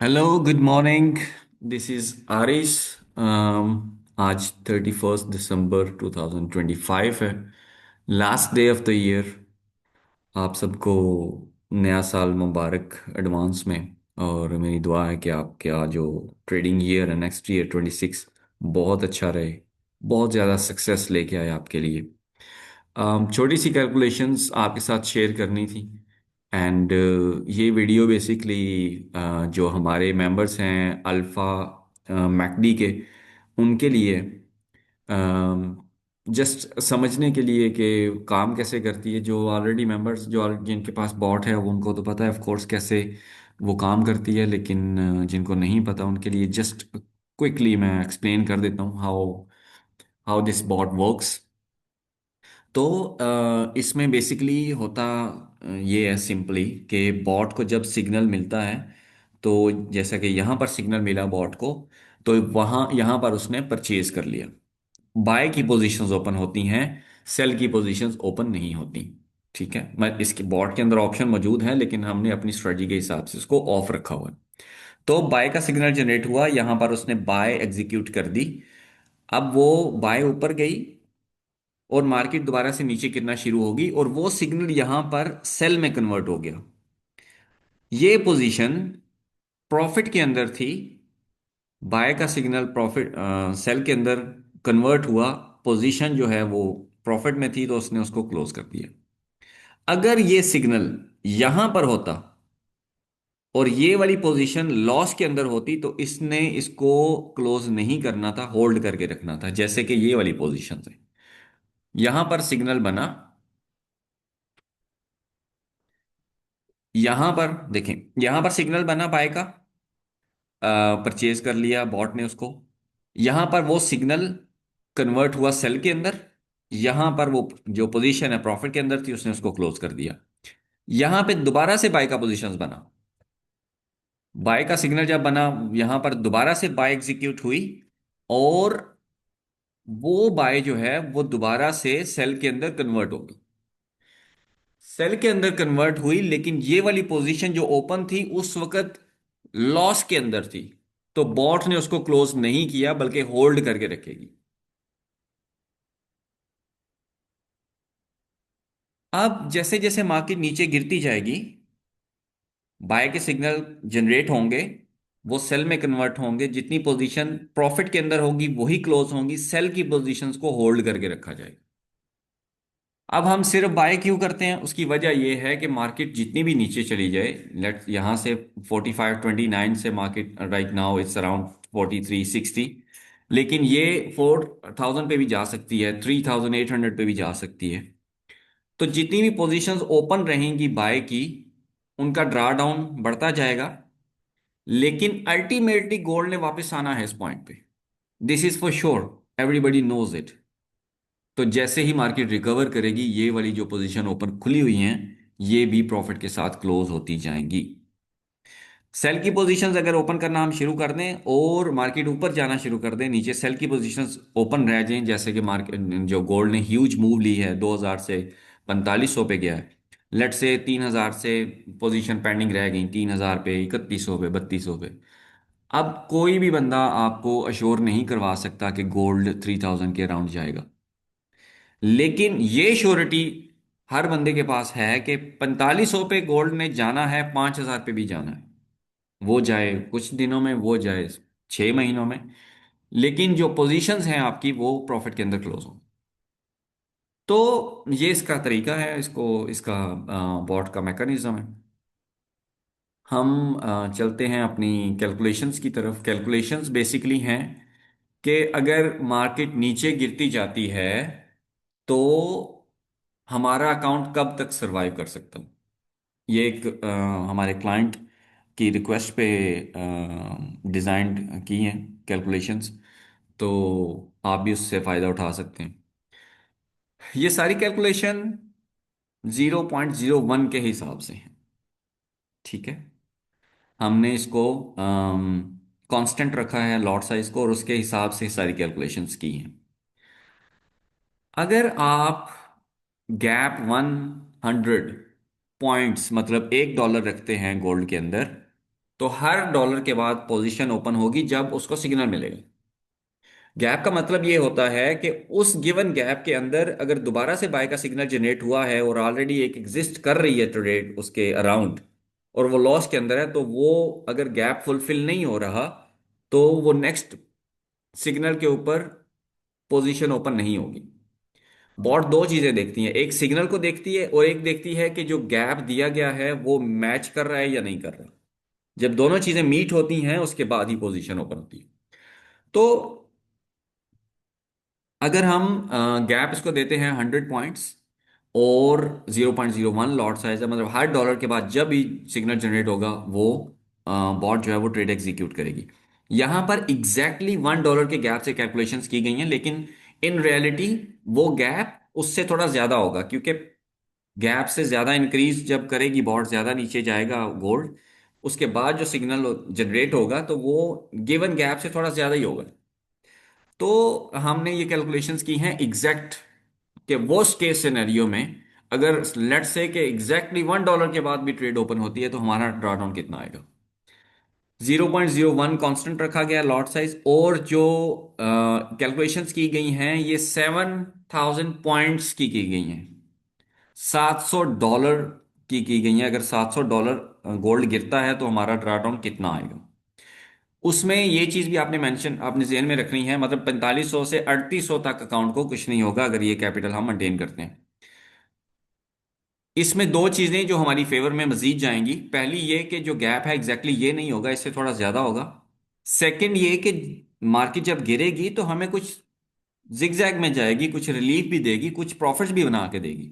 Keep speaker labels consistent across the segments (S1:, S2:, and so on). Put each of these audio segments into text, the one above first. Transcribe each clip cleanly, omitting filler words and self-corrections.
S1: Hello, good morning. This is Aris. आज 31 दिसंबर 2025 है। Last day of the year. आप सबको नया साल मुबारक एडवांस में। और मेरी दुआ है कि आपका जो ट्रेडिंग ईयर है नेक्स्ट ईयर 26 बहुत अच्छा रहे। बहुत ज़्यादा सक्सेस लेके आए आपके लिए। छोटी सी कैलकुलेशंस आपके साथ शेयर करनी थी। एंड ये वीडियो बेसिकली जो हमारे मेंबर्स हैं अल्फ़ा मैकडी के, उनके लिए, जस्ट समझने के लिए कि काम कैसे करती है। जो ऑलरेडी मेंबर्स जिनके पास बॉट है वो उनको तो पता है ऑफ कोर्स कैसे वो काम करती है, लेकिन जिनको नहीं पता उनके लिए जस्ट क्विकली मैं एक्सप्लेन कर देता हूँ how how this bot works. तो इसमें बेसिकली होता ये है सिंपली कि बॉट को जब सिग्नल मिलता है, तो जैसा कि यहाँ पर सिग्नल मिला बॉट को, तो वहाँ यहाँ पर उसने परचेज कर लिया। बाय की पोजीशंस ओपन होती हैं, सेल की पोजीशंस ओपन नहीं होती। ठीक है, मैं इसके बॉट के अंदर ऑप्शन मौजूद है लेकिन हमने अपनी स्ट्रेटजी के हिसाब से उसको ऑफ रखा हुआ है। तो बाय का सिग्नल जनरेट हुआ, यहाँ पर उसने बाय एग्जीक्यूट कर दी। अब वो बाय ऊपर गई और मार्केट दोबारा से नीचे गिरना शुरू होगी और वो सिग्नल यहां पर सेल में कन्वर्ट हो गया। ये पोजीशन प्रॉफिट के अंदर थी। बाय का सिग्नल प्रॉफिट सेल के अंदर कन्वर्ट हुआ। पोजीशन जो है वो प्रॉफिट में थी तो उसने उसको क्लोज कर दिया। अगर ये सिग्नल यहां पर होता और ये वाली पोजीशन लॉस के अंदर होती तो इसने इसको क्लोज नहीं करना था, होल्ड करके रखना था। जैसे कि ये वाली पोजीशन है, यहां पर सिग्नल बना। यहां पर देखें, यहां पर सिग्नल बना बाय का, परचेज कर लिया बॉट ने उसको। यहां पर वो सिग्नल कन्वर्ट हुआ सेल के अंदर। यहां पर वो जो पोजीशन है प्रॉफिट के अंदर थी उसने उसको क्लोज कर दिया। यहां पे दोबारा से बाय का पोजीशन बना। बाय का सिग्नल जब बना, यहां पर दोबारा से बाय एग्जीक्यूट हुई और वो बाय जो है वो दोबारा से सेल के अंदर कन्वर्ट हो गई। सेल के अंदर कन्वर्ट हुई लेकिन ये वाली पोजीशन जो ओपन थी उस वक्त लॉस के अंदर थी। तो बॉट ने उसको क्लोज नहीं किया बल्कि होल्ड करके रखेगी। अब जैसे जैसे मार्केट नीचे गिरती जाएगी, बाय के सिग्नल जनरेट होंगे, वो सेल में कन्वर्ट होंगे। जितनी पोजीशन प्रॉफिट के अंदर होगी वही क्लोज होंगी, सेल की पोजीशंस को होल्ड करके रखा जाएगा। अब हम सिर्फ बाय क्यों करते हैं, उसकी वजह यह है कि मार्केट जितनी भी नीचे चली जाए, लेट यहां से 4529 से market right now it's around 4360, लेकिन ये 4000 पे भी जा सकती है, 3800 पे भी जा सकती है। तो जितनी भी पोजीशंस ओपन रहेंगी बाय की, उनका ड्रा डाउन बढ़ता जाएगा। लेकिन अल्टीमेटली गोल्ड ने वापस आना है इस पॉइंट पे। This is for sure, everybody knows it. तो जैसे ही मार्केट रिकवर करेगी, ये वाली जो पोजीशन ओपन खुली हुई हैं ये भी प्रॉफिट के साथ क्लोज होती जाएंगी। सेल की पोजीशंस अगर ओपन करना हम शुरू कर दें और मार्केट ऊपर जाना शुरू कर दें, नीचे सेल की पोजीशंस ओपन रह जाएं, जैसे कि मार्केट जो गोल्ड ने ह्यूज मूव ली है, 2000 से 4500 पे गया है। लेट से 3000 से पोजीशन पेंडिंग रह गई, 3000 पे, 3100 पे, 3200 पे। अब कोई भी बंदा आपको अश्योर नहीं करवा सकता कि गोल्ड 3000 के अराउंड जाएगा, लेकिन ये श्योरिटी हर बंदे के पास है कि 4500 पे गोल्ड ने जाना है, 5000 पे भी जाना है। वो जाए कुछ दिनों में, वो जाए 6 महीनों में, लेकिन जो पोजीशंस हैं आपकी वो प्रॉफिट के अंदर क्लोज हो। तो ये इसका तरीका है, इसको इसका बॉट का मैकेनिज्म है। हम चलते हैं अपनी कैलकुलेशंस की तरफ। कैलकुलेशंस बेसिकली हैं कि अगर मार्केट नीचे गिरती जाती है तो हमारा अकाउंट कब तक सरवाइव कर सकता है। ये एक हमारे क्लाइंट की रिक्वेस्ट पे डिज़ाइन की हैं कैलकुलेशंस। तो आप भी उससे फ़ायदा उठा सकते हैं। ये सारी कैलकुलेशन 0.01 के हिसाब से है। ठीक है, हमने इसको कांस्टेंट रखा है लॉट साइज को और उसके हिसाब से सारी कैलकुलेशंस की हैं। अगर आप गैप 100 पॉइंट्स मतलब $1 रखते हैं गोल्ड के अंदर, तो हर डॉलर के बाद पोजीशन ओपन होगी जब उसको सिग्नल मिलेगा। गैप का मतलब ये होता है कि उस गिवन गैप के अंदर अगर दोबारा से बाय का सिग्नल जनरेट हुआ है और ऑलरेडी एक एग्जिस्ट कर रही है ट्रेड उसके अराउंड, और वो लॉस के अंदर है, तो वो अगर गैप फुलफिल नहीं हो रहा तो वो नेक्स्ट सिग्नल के ऊपर पोजीशन ओपन नहीं होगी। बॉट दो चीजें देखती हैं, एक सिग्नल को देखती है और एक देखती है कि जो गैप दिया गया है वो मैच कर रहा है या नहीं कर रहा। जब दोनों चीजें मीट होती हैं उसके बाद ही पोजीशन ओपन होती है। तो अगर हम गैप इसको देते हैं 100 पॉइंट्स और 0.01 लॉट साइज है, मतलब हर डॉलर के बाद जब भी सिग्नल जनरेट होगा वो बॉट जो है वो ट्रेड एग्जीक्यूट करेगी। यहां पर एग्जैक्टली $1 के गैप से कैलकुलेशंस की गई हैं, लेकिन इन रियलिटी वो गैप उससे थोड़ा ज्यादा होगा, क्योंकि गैप से ज्यादा इंक्रीज जब करेगी बॉट, ज्यादा नीचे जाएगा गोल्ड, उसके बाद जो सिग्नल जनरेट होगा तो वो गिवन गैप से थोड़ा ज्यादा ही होगा। तो हमने ये कैलकुलेशंस की हैं एग्जैक्ट कि वर्स्ट केस सिनेरियो में अगर लेट्स से कि एग्जैक्टली $1 के बाद भी ट्रेड ओपन होती है तो हमारा ड्रॉडाउन कितना आएगा। 0.01 कांस्टेंट रखा गया लॉट साइज, और जो कैलकुलेशंस की गई हैं ये 7,000 पॉइंट्स की गई हैं। $700 की गई हैं। अगर $700 गोल्ड गिरता है तो हमारा ड्रॉडाउन कितना आएगा। उसमें ये चीज भी आपने मेंशन आपने जेहन में रखनी है, मतलब 4500 से 3800 तक अकाउंट को कुछ नहीं होगा अगर ये कैपिटल हम मेंटेन करते हैं। इसमें दो चीजें जो हमारी फेवर में मजीद जाएंगी, पहली ये कि जो गैप है एग्जैक्टली ये नहीं होगा, इससे थोड़ा ज्यादा होगा। सेकंड ये कि मार्केट जब गिरेगी तो हमें कुछ जिगजैग में जाएगी, कुछ रिलीफ भी देगी, कुछ प्रॉफिट्स भी बना के देगी।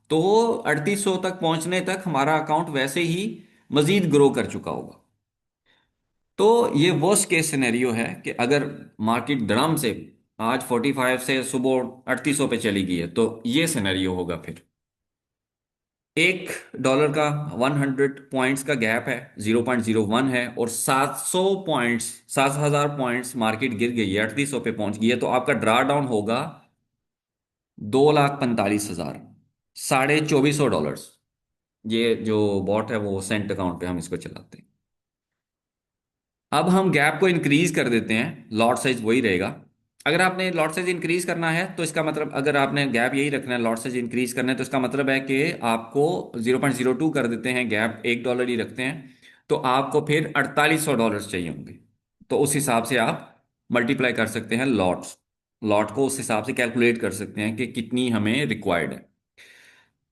S1: तो 3800 तक पहुंचने तक हमारा अकाउंट वैसे ही मजीद ग्रो कर चुका होगा। तो ये वर्स्ट केस सिनेरियो है कि अगर मार्केट धड़ाम से आज 45 से सुबह 3800 पे चली गई है तो ये सिनेरियो होगा। फिर $1 का 100 पॉइंट्स का गैप है, 0.01 है, और 700 पॉइंट्स, 7,000 पॉइंट्स मार्केट गिर गई है, 3800 पे पहुंच गई है, तो आपका ड्रा डाउन होगा 2,45,000, $2,400। ये जो बॉट है वो सेंट अकाउंट पे हम इसको चलाते हैं। अब हम गैप को इंक्रीज कर देते हैं, लॉट साइज वही रहेगा। अगर आपने लॉट साइज इंक्रीज करना है तो इसका मतलब, अगर आपने गैप यही रखना है, लॉट साइज इंक्रीज करना है, तो इसका मतलब है कि आपको 0.02 कर देते हैं, गैप $1 ही रखते हैं, तो आपको फिर $4,800 चाहिए होंगे। तो उस हिसाब से आप मल्टीप्लाई कर सकते हैं लॉट्स, लॉट को उस हिसाब से कैलकुलेट कर सकते हैं कि कितनी हमें रिक्वायर्ड है।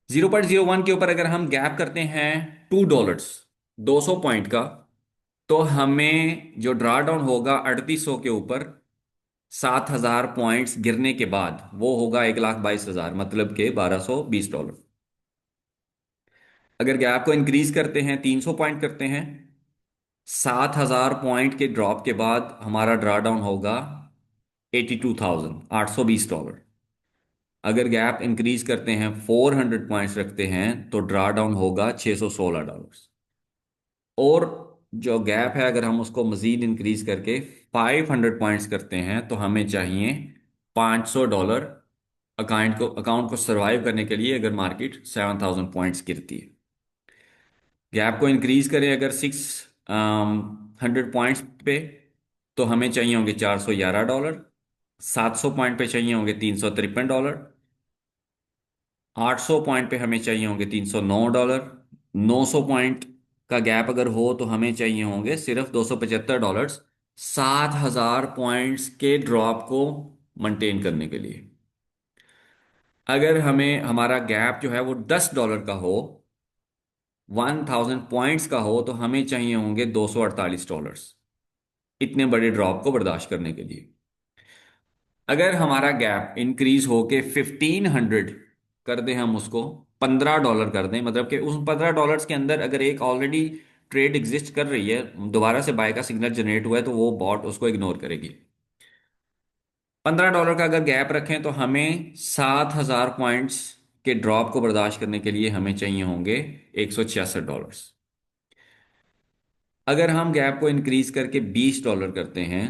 S1: 0.01 के ऊपर अगर हम गैप करते हैं $2, 200 पॉइंट का, तो हमें जो ड्रा डाउन होगा 3800 के ऊपर 7,000 पॉइंट्स गिरने के बाद वो होगा 1,22,000, मतलब के $1,220। अगर गैप को इंक्रीज करते हैं 300 पॉइंट करते हैं, 7,000 पॉइंट के ड्रॉप के बाद हमारा ड्रा डाउन होगा 82,820। अगर गैप इंक्रीज करते हैं 400 पॉइंट्स रखते हैं तो ड्रा डाउन होगा $616। और जो गैप है अगर हम उसको मजीद इंक्रीज करके 500 पॉइंट्स करते हैं तो हमें चाहिए $500 अकाउंट को सरवाइव करने के लिए, अगर मार्केट 7,000 पॉइंट्स गिरती है। गैप को इंक्रीज करें अगर 600 पॉइंट्स पे तो हमें चाहिए होंगे $411। 700 पॉइंट पे चाहिए होंगे $353। 800 पॉइंट पे हमें चाहिए होंगे $309। 900 पॉइंट का गैप अगर हो तो हमें चाहिए होंगे सिर्फ $275, 7,000 पॉइंट्स के ड्रॉप को मेंटेन करने के लिए। अगर हमें हमारा गैप जो है वो $10 का हो, 1,000 पॉइंट्स का हो, तो हमें चाहिए होंगे $248, इतने बड़े ड्रॉप को बर्दाश्त करने के लिए। अगर हमारा गैप इंक्रीज होके 1,500 कर दें, हम उसको $15 कर दें, मतलब कि उस $15 के अंदर अगर एक ऑलरेडी ट्रेड एग्जिस्ट कर रही है, दोबारा से बाय का सिग्नल जनरेट हुआ है, तो वो बॉट उसको इग्नोर करेगी। $15 का अगर गैप रखें तो हमें 7,000 पॉइंट्स के ड्रॉप को बर्दाश्त करने के लिए हमें चाहिए होंगे $166। अगर हम गैप को इंक्रीज करके $20 करते हैं,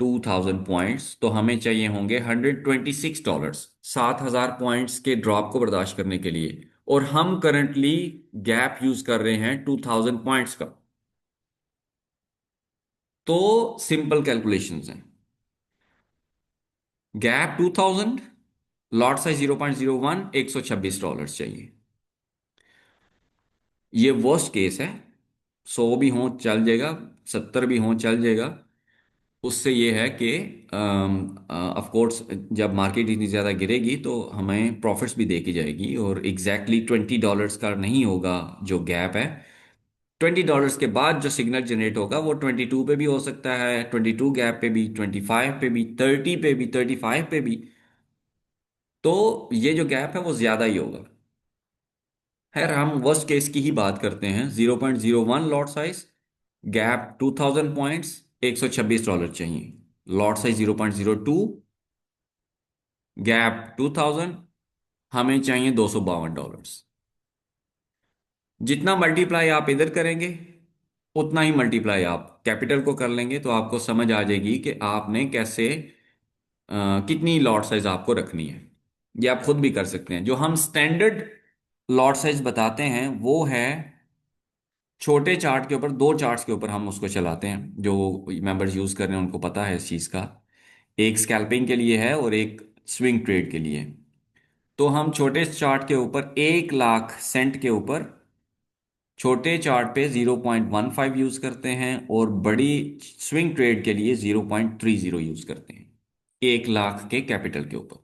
S1: 2,000 पॉइंट्स, तो हमें चाहिए होंगे $126, 7,000 पॉइंट्स के ड्रॉप को बर्दाश्त करने के लिए। और हम करंटली गैप यूज कर रहे हैं 2,000 पॉइंट्स का। तो सिंपल कैलकुलेशंस हैं। गैप 2000, लॉट साइज 0.01, $126 चाहिए। ये वर्स्ट केस है। 100 भी हो चल जाएगा, 70 भी हो चल जाएगा। उससे ये है कि ऑफ कोर्स जब मार्केट इतनी ज़्यादा गिरेगी तो हमें प्रॉफिट्स भी देखी जाएगी, और एग्जैक्टली $20 का नहीं होगा जो गैप है। $20 के बाद जो सिग्नल जनरेट होगा वो 22 पे भी हो सकता है, 22 गैप पे भी, 25 पे भी, 30 पे भी, 35 पे भी। तो ये जो गैप है वो ज़्यादा ही होगा। खैर, हम वर्स्ट केस की ही बात करते हैं। 0.01 लॉट साइज, गैप 2000 पॉइंट्स, $126 चाहिए। लॉट साइज 0.02, गैप 2000, हमें चाहिए $252। जितना मल्टीप्लाई आप इधर करेंगे उतना ही मल्टीप्लाई आप कैपिटल को कर लेंगे, तो आपको समझ आ जाएगी कि आपने कैसे कितनी लॉट साइज आपको रखनी है। ये आप खुद भी कर सकते हैं। जो हम स्टैंडर्ड लॉट साइज बताते हैं वो है छोटे चार्ट के ऊपर, दो चार्ट्स के ऊपर हम उसको चलाते हैं। जो मेंबर्स यूज कर रहे हैं उनको पता है इस चीज का। एक स्कैल्पिंग के लिए है और एक स्विंग ट्रेड के लिए। तो हम छोटे चार्ट के ऊपर 1 लाख सेंट के ऊपर छोटे चार्ट पे 0.15 यूज करते हैं, और बड़ी स्विंग ट्रेड के लिए 0.30 यूज करते हैं 1 लाख के कैपिटल के ऊपर।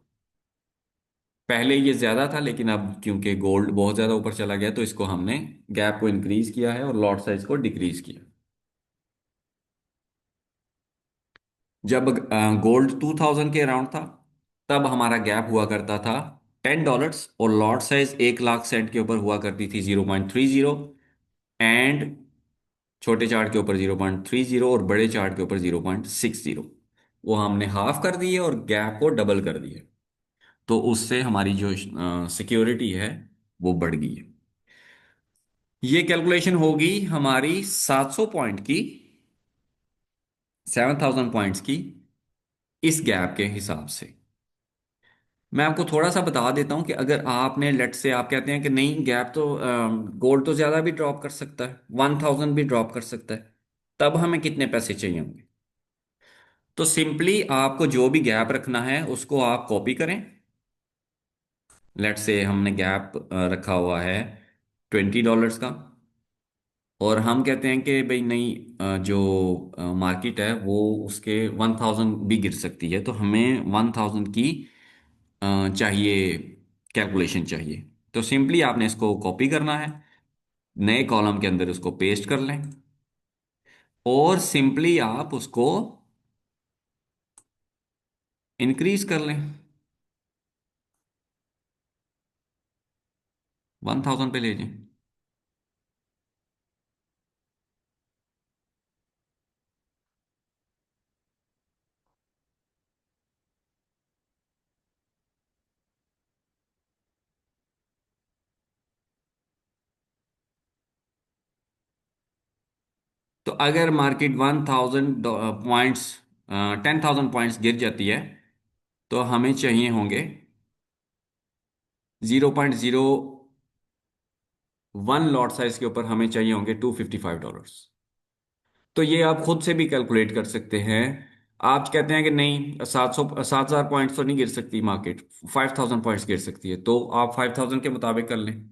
S1: पहले ये ज्यादा था, लेकिन अब क्योंकि गोल्ड बहुत ज्यादा ऊपर चला गया तो इसको हमने गैप को इंक्रीज किया है और लॉट साइज को डिक्रीज किया। जब गोल्ड 2000 के अराउंड था तब हमारा गैप हुआ करता था $10, और लॉट साइज 1 लाख सेंट के ऊपर हुआ करती थी 0.30, एंड छोटे चार्ट के ऊपर 0.30 और बड़े चार्ट के ऊपर 0.60। वो हमने हाफ कर दिए और गैप को डबल कर दिए, तो उससे हमारी जो सिक्योरिटी है वो बढ़ गई है। ये कैलकुलेशन होगी हमारी 700 पॉइंट की, 7000 पॉइंट्स की, इस गैप के हिसाब से। मैं आपको थोड़ा सा बता देता हूं कि अगर आपने, लेट से आप कहते हैं कि नहीं गैप तो, गोल्ड तो ज्यादा भी ड्रॉप कर सकता है, 1000 भी ड्रॉप कर सकता है, तब हमें कितने पैसे चाहिए होंगे। तो सिंपली आपको जो भी गैप रखना है उसको आप कॉपी करें। लेट से हमने गैप रखा हुआ है $20 का, और हम कहते हैं कि भाई नहीं, जो मार्केट है वो उसके 1000 भी गिर सकती है, तो हमें 1000 की चाहिए, कैलकुलेशन चाहिए। तो सिंपली आपने इसको कॉपी करना है, नए कॉलम के अंदर उसको पेस्ट कर लें, और सिंपली आप उसको इंक्रीज कर लें, 1000 पे ले जाएं। तो अगर मार्केट 1000 पॉइंट्स, 10,000 पॉइंट्स गिर जाती है, तो हमें चाहिए होंगे 0.01 लॉट साइज के ऊपर हमें चाहिए होंगे $255। तो ये आप खुद से भी कैलकुलेट कर सकते हैं। आप कहते हैं कि नहीं, 7,000 पॉइंट्स तो नहीं गिर सकती मार्केट, 5000 पॉइंट्स गिर सकती है, तो आप 5000 के मुताबिक कर लें,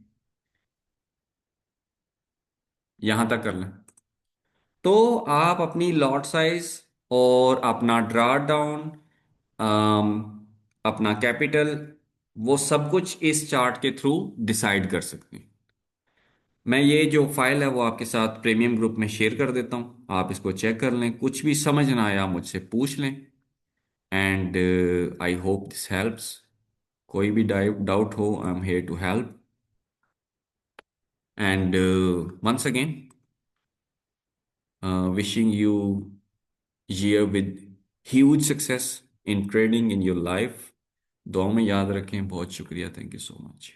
S1: यहां तक कर लें। तो आप अपनी लॉट साइज और अपना ड्रा डाउन, अपना कैपिटल, वो सब कुछ इस चार्ट के थ्रू डिसाइड कर सकते हैं। मैं ये जो फाइल है वो आपके साथ प्रीमियम ग्रुप में शेयर कर देता हूँ, आप इसको चेक कर लें। कुछ भी समझ ना आया मुझसे पूछ लें, and I hope this helps. कोई भी डाउट हो, I am here to help. And once again, wishing you year with huge success in trading in your life। दुआ में याद रखें। बहुत शुक्रिया। Thank you so much.